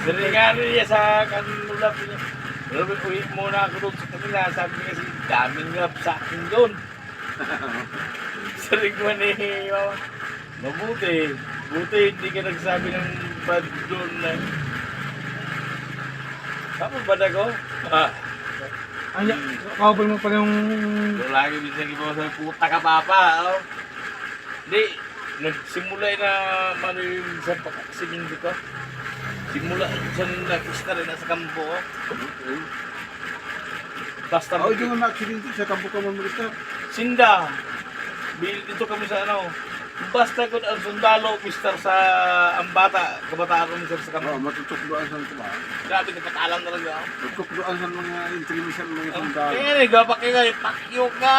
Sinigano niya sa kanulap niya. Robert, uwi muna ako doon sa kanila. Sabi niya kasi, daming lap sa akin doon. Sabi ko ni Mama, mabuti. Buti hindi ka nagsabi ng bad doon na. Tama ba na ko? Ay, kaupal mo pa yung... So, lagi minsan iba sa puta ka papa. Oh. Hindi, nagsimula na mano yung sa pagkakasingin dito. Simula sa nag-start na sa kampo. Oh. Basta Yung na-accident sa kampo ka mamalitar. Sinda. Dito kami sa ano. Basta ko ang sundalo, mister sa ang bata, kabataan ko mister sa kampo. Matutukdoan sa ba? Grabe, nagpatalang talaga ako. Matutukdoan sa mga intrimisyan, mga sundalo. Eh, gapak ka, pakyo ka.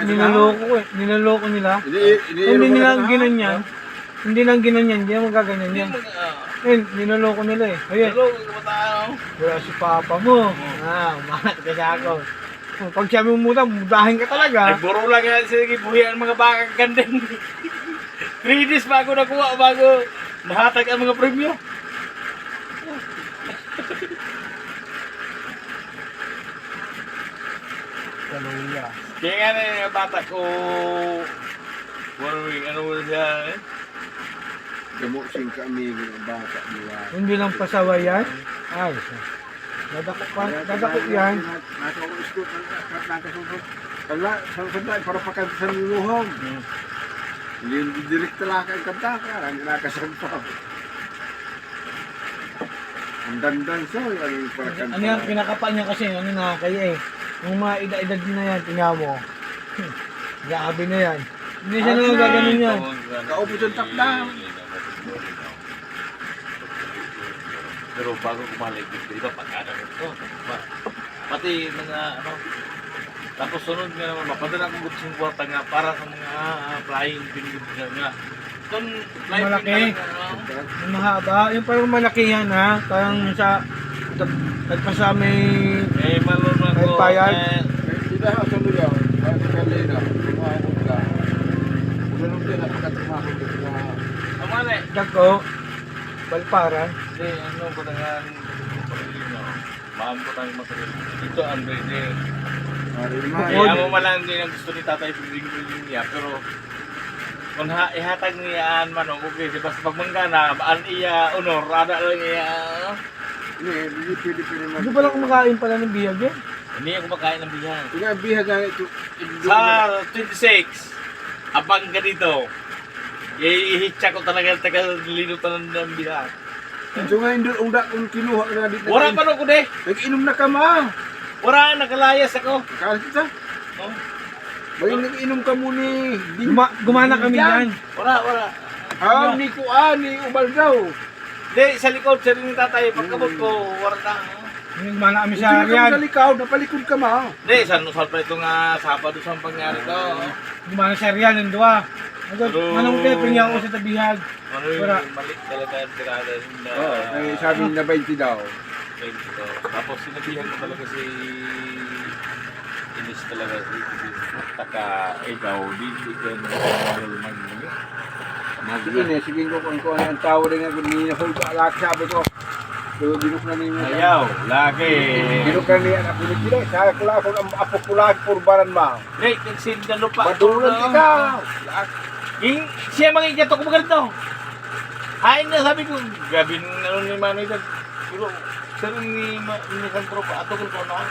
Nilaloko eh. Nilaloko nila. Kung hindi nila ginanyan, hindi lang ginanyan, hindi na magaganyan yan. Ayun, nilaloko nila eh. Ayun, Hello, kabataan ako. wala si papa mo. Umangat ka sa ako. Pag sabi mo muna, mudahin ka talaga. Nagburo lang yan sila gibuhian ang mga bakang gandeng. 3 days bago nakuha, bago mahatag ang mga premyo. Kaluya. Kaya nga na yung bata ko, ano mo siya eh? Gamusin kami ng bata nila. Hindi lang pasaway yan. Ay, dadakot yan. Nasa ako iskot, nakasunod. Kala, sansundan, para pagkansan ng luhong. Hindi yung direkta lang ang kanta ka, hindi nakasunod. Ang dandan so, yung pagkanta. Ano yan, pinakapal niya kasi, ano nakakaya eh. Yung mga edad na yan, tingnan mo. Grabe na yan. Hindi siya naman gaganon yan. Kaupo sa takdang. Pero bago kumalik, di ba pag-anak ito? Pati mga ano, tapos sunod nga naman, mapadala kong gutsing kwarta nga para sa mga flying pinigod nga. Doon, Malaki. Yung mahaba, yung parang malaki yan ha. Parang sa, nagpasa may... Eh, malunod May ko. payag. Hindi na ako sunod yan. Bakit kanina, kumahapon ka. Sunod din ako katumahon dito na. Ang mali. Dako, balparan. Hindi, ano ko na nga, maam ko tayong masarili. Ito ang ready. Kaya mo malang din ang gusto ni tatay piling-piling niya, pero kung ihatag niya man, okay, basta pagmanggana, baan iya, honor, rada lang iya. Hindi pwede naman. Hindi pala kumakain pala ng biyag yan. Hindi ako makain ng bihan. Pinabihan na ito. Sa 26, abang ka dito. Ihitsa ko talaga linutan ng bihan. So nga hindi unda kung kinuha na dito. Wala pa ko de. Nag-inom na ka ma. Wala, nakalayas ako. Kalit ka? Oh. May nag-inom ka muni. Gumana kami yan. Wala. Ni Kuan, ni Ubal daw. Hindi, sa likod, sa rin ni tatay, pagkabot ko, wala na. Gumana kami Hindi sa na ka yan. sa likaw, napalikod ka ma. Hindi, saan pa ito nga Sabado sa pangyari to. Gumana sa riyan yung dua. Agad, Pero- manong tepe niya ako sa tabihag. Ano yung Wala. mali talaga ang tirada na Ay sabi na 20 daw. ito. Tapos sinabihan ko talaga si Inis talaga si taka ikaw, di ka Sige ko kung ano ang tao rin ako ni Nahul ko alak sabi ko. So dinuk na niya. Ayaw, laki. Dinuk na niya ako ni Pila. Sa kula ko ang apo kula purbaran ma. Hey, nagsinda lupa. Madulan ikaw. Siya mga ikat ko magalito. Hain na sabi ko, gabi nung ano ni Manoy Dag. Pero, sir ni Misan Tropa, ato ko na.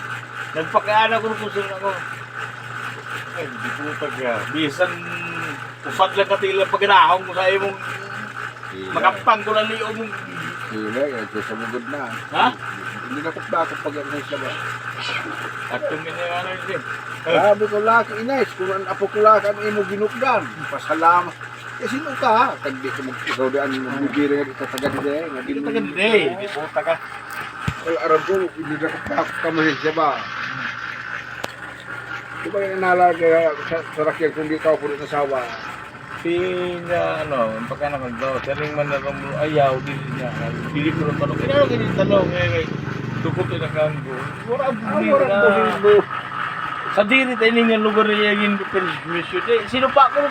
Nagpakaana ko kung sino ako. Ay, di po taga. Bisan, usad lang katila pag-inahong mo sa imong makampang ko lang liyo mong. Sila, ito sa mugod na. Ha? Hindi na kupda pag ano sa ba. At kung ano yun. Sabi ko laki Inés, kung ang apo ko laki ang imo ginukdan. Pasalamat. Eh sino ka? Kag di ka mag-ikaw daan mo bibira nga itataga di dahil. Hindi ka taga day. Di po taga. Well, Arab ko, hindi na kapakaman siya ba? Di ba yung nalaga sa rakyat kung di ka po rin asawa? Ano, pagka naman daw, saring man na ayaw, dili ko lang tanong. Kaya ako ganyan tanong, dukot na kanggo. Wala Warang buhin mo. Sa diri tayo nga lugar na yung permission. Sino pa ako